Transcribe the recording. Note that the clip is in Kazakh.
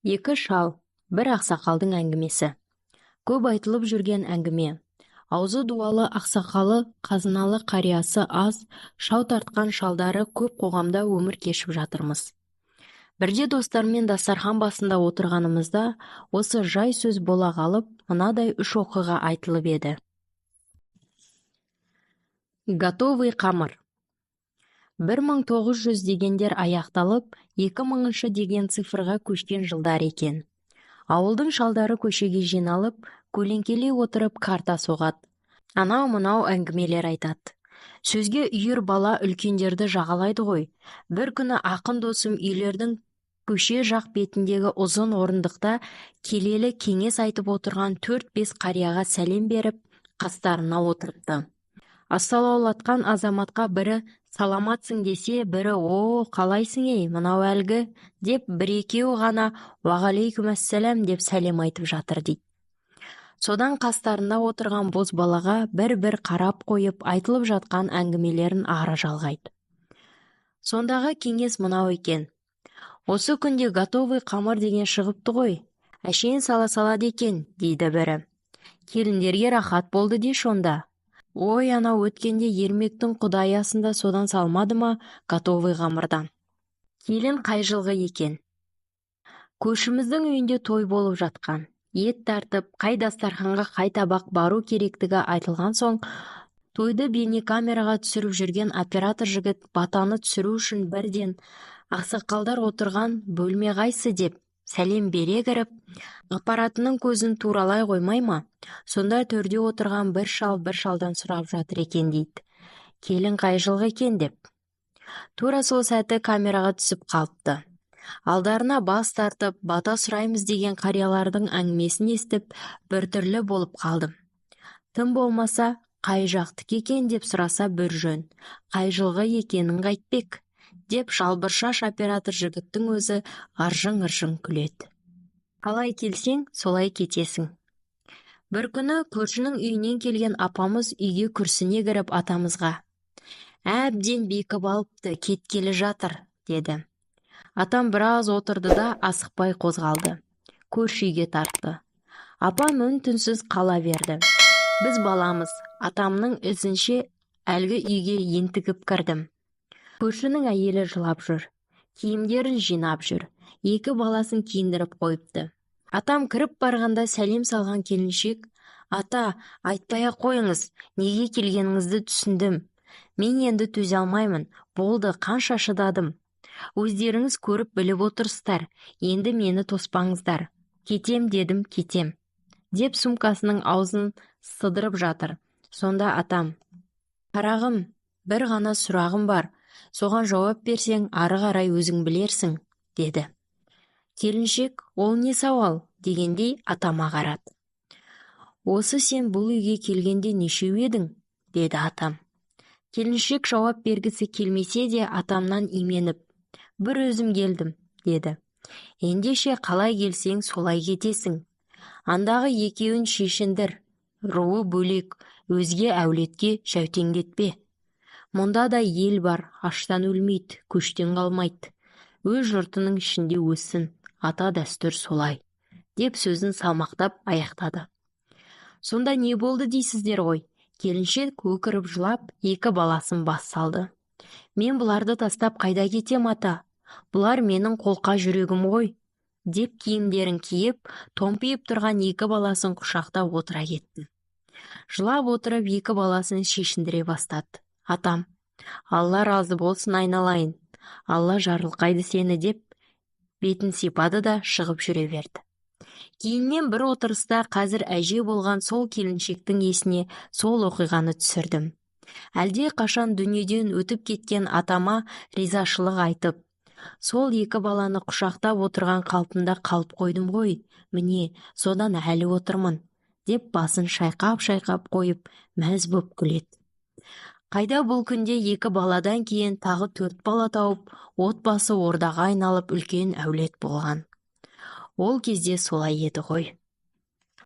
Екі шал, бір ақсақалдың әңгімесі. Көп айтылып жүрген әңгіме. Аузы дуалы ақсақалы, қазыналы қариясы аз, шау тартқан шалдары көп қоғамда өмір кешіп жатырмыз. Бірде достармен дастархан басында отырғанымызда, осы жай сөз бола қалып, мынадай үш оқиға айтылып еді. Готовый қамыр. 1900 дегендер аяқталып, 2000 деген цифрға көшкен жылдар екен. Ауылдың шалдары көшеге жиналып, көлеңкелей отырып карта соғады. Анау-мынау әңгімелер айтады. Сөзге үйір бала үлкендерді жағалайды ғой. Бір күні ақын досым үйлердің көше жақ бетіндегі ұзын орындықта келелі кеңес айтып отырған 4-5 қарияға сәлем беріп, қастарына отырыпты. Ассалаулатқан азаматқа бірі саламатсың десе, бірі қалайсың ей, мынау әлгі, деп бір-екеуі ғана уағалейкумәссәләм деп сәлем айтып жатыр дейді. Содан қастарында отырған бозбалаға бір-бір қарап қойып айтылып жатқан әңгімелерін ары жалғайды. Сондағы кеңес мынау екен. Осы күнде готовый қамыр деген шығыпты ғой, әшейін сала салады екен, дейді бірі. Келіндерге рахат болды деш онда. Ой, анау өткенде ермектің құдаясында содан салмады ма готовый қамырдан. Келін қай жылғы екен? Көршіміздің үйінде той болып жатқан. Ет тартып, қай дастарханға қай табақ бару керектігі айтылған соң, тойды бейнекамераға түсіріп жүрген оператор жігіт батаны түсіру үшін бірден ақсақалдар отырған бөлме қайсы деп сәлем бере кіріп, аппаратының көзін туралай қоймай ма? Сонда төрде отырған бір шалдан сұрап жатыр екен дейді. Келін қай жылғы екен деп. Тура сол сәті камераға түсіп қалыпты. Алдарына бас тартып, бата сұраймыз деген қариялардың әңгімесін естіп, біртүрлі болып қалдым. Тым болмаса, қай жақтікі екен деп сұраса бір жөн, қай жылғы екенін қайтпек, деп жалбыршаш оператор жігіттің өзі аржың-ыржың күледі. Қалай келсең, солай кетесің. Бір күні көршінің үйінен келген апамыз үйге күрсіне кіріп атамызға: әбден бекіп алыпты, кеткелі жатыр, деді. Атам біраз отырды да асықпай қозғалды. Көрші үйге тартты. Апам үн-түнсіз қала берді. Біз баламыз, атамның ізінше әлгі үйге ентігіп кірдім. Көршінің әйелі жылап жүр. Киімдерін жинап жүр. Екі баласын киіндіріп қойыпты. Атам кіріп барғанда сәлем салған келіншек: ата, айтпай-ақ қойыңыз, неге келгеніңізді түсіндім. Мен енді төзе алмаймын, болды, қанша шыдадым. Өздеріңіз көріп біліп отырсыздар, енді мені тоспаңыздар. Кетем дедім, кетем, деп сумкасының аузын сыдырып жатыр. Сонда атам: қарағым, бір ғана сұрағым бар, соған жауап берсең, ары қарай өзің білерсің, деді. Келіншек: ол не сауал, дегендей атама қарады. Осы сен бұл үйге келгенде нешеу едің, деді атам. Келіншек жауап бергісі келмесе де атамнан именіп: бір өзім келдім, деді. Ендеше қалай келсең, солай кетесің. Андағы екеуін шешіндір, руы бөлек, өзге әулетке жәутеңдетпе. Мұнда да ел бар, аштан өлмейді, көштен қалмайды. Өз жұртының ішінде өссін, ата дәстүр солай, деп сөзін салмақтап аяқтады. Сонда не болды дейсіздер ғой? Келіншек өкіріп жылап, екі баласын бас салды. Мен бұларды тастап қайда кетем, ата? Бұлар менің қолқа жүрегім ғой, деп киімдерін киіп, томпиып тұрған екі баласын құшақтап отыра кетті. Жылап отырып екі баласын шешіндіре бастады. Атам: Алла разы болсын айналайын, Алла жарылқайды сені, деп бетін сипады да шығып жүре берді. Кейіннен бір отырыста қазір әже болған сол келіншектің есіне сол оқиғаны түсірдім. Әлде қашан дүниеден өтіп кеткен атама ризашылық айтып, сол екі баланы құшақтап отырған қалпында қалып қойдым ғой, міне, содан әлі отырмын, деп басын шайқап-шайқап қойып, мәз боп күледі. Қайда бұл күнде екі баладан кейін тағы 4 бала тауып, отбасы ордаға айналып үлкен әулет болған. Ол кезде солай еді ғой.